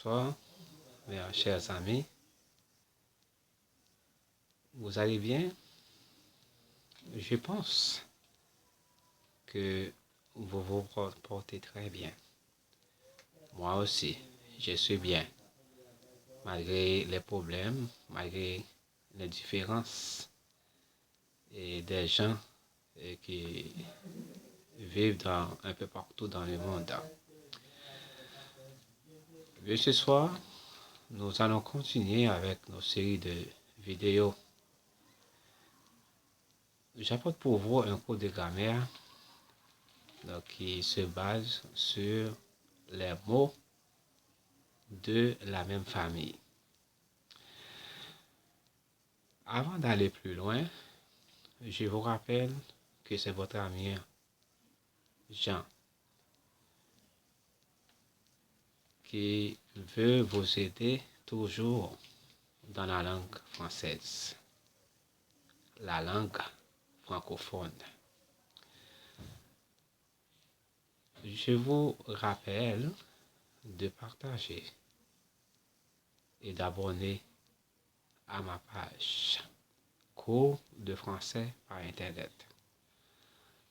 Bonsoir, mes chers amis. Vous allez bien? Je pense que vous vous portez très bien. Moi aussi, je suis bien. Malgré les problèmes, malgré les différences et des gens qui vivent un peu partout dans le monde. Et ce soir, nous allons continuer avec nos séries de vidéos. J'apporte pour vous un cours de grammaire qui se base sur les mots de la même famille. Avant d'aller plus loin, je vous rappelle que c'est votre ami Jean qui veut vous aider toujours dans la langue française, la langue francophone. Je vous rappelle de partager et d'abonner à ma page Cours de français par Internet.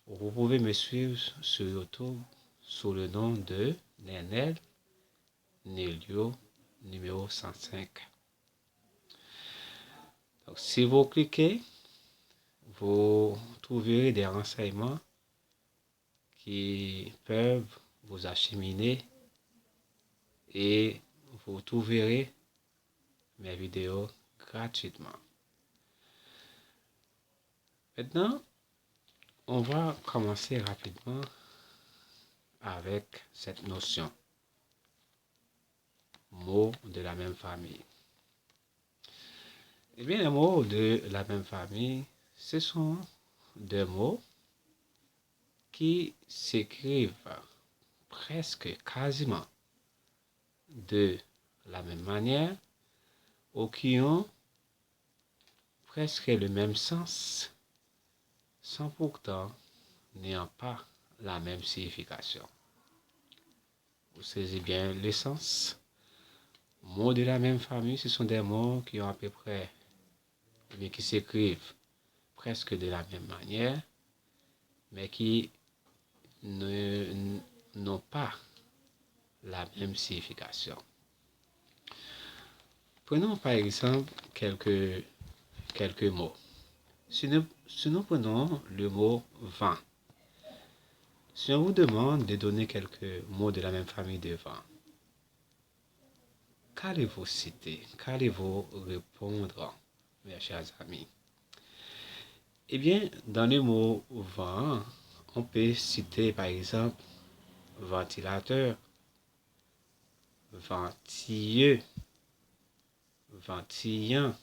Vous pouvez me suivre sur YouTube sous le nom de Nenel Nelio numéro 105. Donc, si vous cliquez, vous trouverez des renseignements qui peuvent vous acheminer et vous trouverez mes vidéos gratuitement. Maintenant, on va commencer rapidement avec cette notion. Mots de la même famille. Eh bien, les mots de la même famille, ce sont des mots qui s'écrivent presque quasiment de la même manière ou qui ont presque le même sens sans pourtant n'ayant pas la même signification. Vous saisissez bien le sens. Mots de la même famille, ce sont des mots qui ont à peu près, mais qui s'écrivent presque de la même manière, mais qui n'ont pas la même signification. Prenons par exemple quelques mots. Si nous prenons le mot vent, si on vous demande de donner quelques mots de la même famille de vent, qu'allez-vous citer? Qu'allez-vous répondre, mes chers amis? Eh bien, dans le mot vent, on peut citer par exemple ventilateur, ventilleux, ventillant,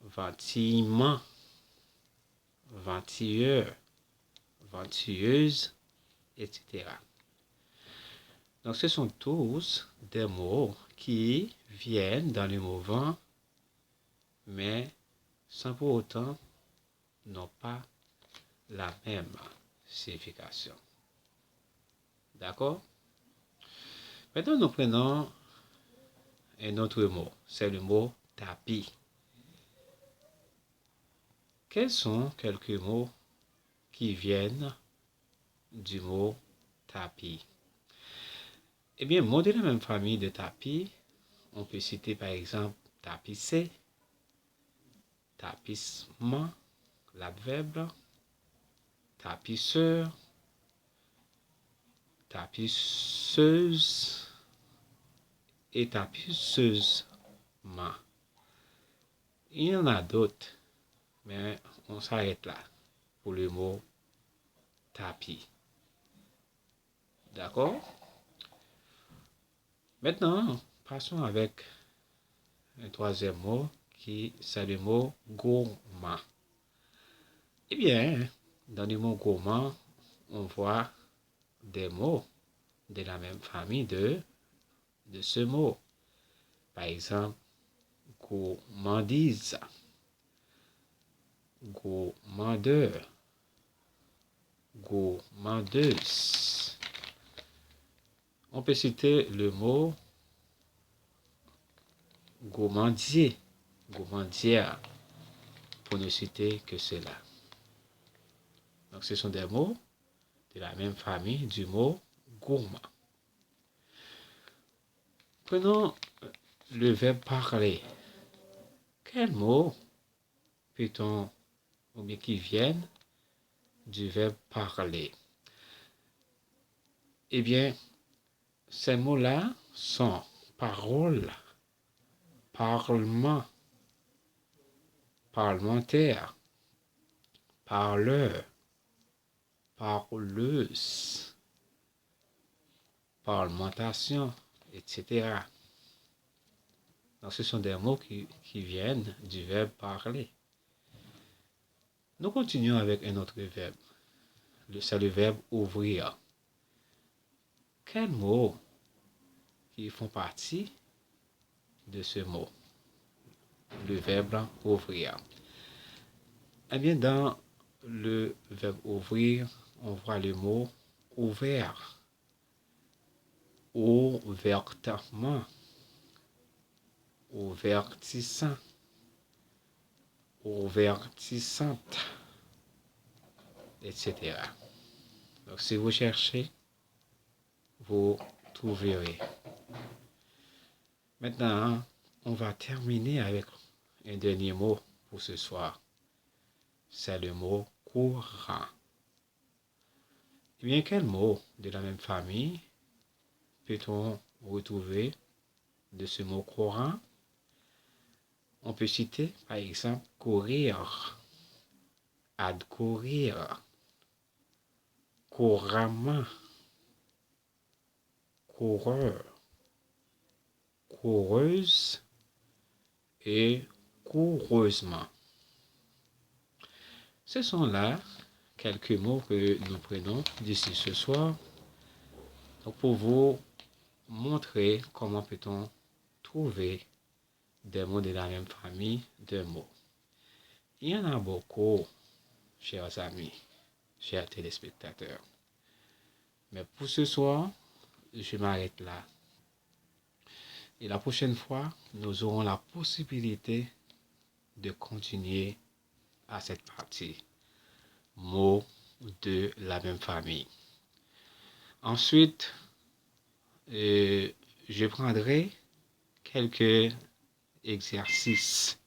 ventillement, ventilleur, ventilleuse, etc. Donc, ce sont tous des mots qui viennent dans le mot vent, mais sans pour autant n'ont pas la même signification. D'accord? Maintenant, nous prenons un autre mot, c'est le mot tapis. Quels sont quelques mots qui viennent du mot tapis? Eh bien, mots de la même famille de tapis, on peut citer par exemple tapisser, tapissement, l'adverbe, tapisseur, tapisseuse et tapisseusement. Il y en a d'autres, mais on s'arrête là pour le mot tapis. D'accord? Maintenant, passons avec un troisième mot qui c'est le mot gourmand. Eh bien, dans le mot gourmand, on voit des mots de la même famille de ce mot. Par exemple, gourmandise, gourmandeur, gourmandeuse, On peut citer le mot gourmandier, gourmandière, pour ne citer que cela. Donc ce sont des mots de la même famille du mot gourmand. Prenons le verbe parler. Quels mots peut-on, ou bien qui viennent du verbe parler? Eh bien, ces mots-là sont parole, parlement, parlementaire, parleur, parleuse, parlementation, etc. Donc, ce sont des mots qui viennent du verbe parler. Nous continuons avec un autre verbe. C'est le verbe ouvrir. Quels mots qui font partie de ce mot? Le verbe ouvrir. Eh bien, dans le verbe ouvrir, on voit le mot ouvert, ouvertement, ouvertissant, ouvertissante, etc. Donc, si vous cherchez, vous trouverez. Maintenant, on va terminer avec un dernier mot pour ce soir. C'est le mot courant. Eh bien, quel mot de la même famille peut-on retrouver de ce mot courant? On peut citer, par exemple, courir, courir, couramment, coureur, coureuse et coureusement. Ce sont là quelques mots que nous prenons d'ici ce soir donc pour vous montrer comment peut-on trouver des mots de la même famille de mots. Il y en a beaucoup, chers amis, chers téléspectateurs. Mais pour ce soir, je m'arrête là. Et la prochaine fois, nous aurons la possibilité de continuer à cette partie. Mots de la même famille. Ensuite, je prendrai quelques exercices.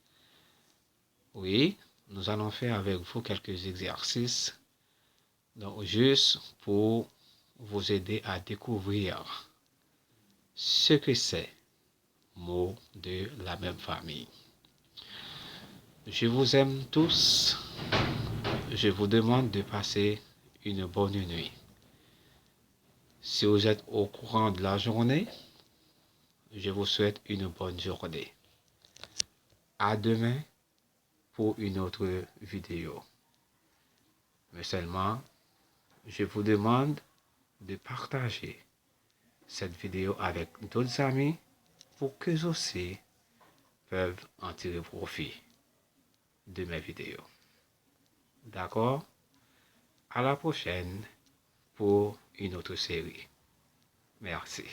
Oui, nous allons faire avec vous quelques exercices. Donc, juste pour vous aider à découvrir ce que c'est mots de la même famille. Je vous aime tous. Je vous demande de passer une bonne nuit. Si vous êtes au courant de la journée, je vous souhaite une bonne journée. À demain pour une autre vidéo. Mais seulement, je vous demande de partager cette vidéo avec d'autres amis pour qu'eux aussi peuvent en tirer profit de mes vidéos. D'accord? À la prochaine pour une autre série. Merci.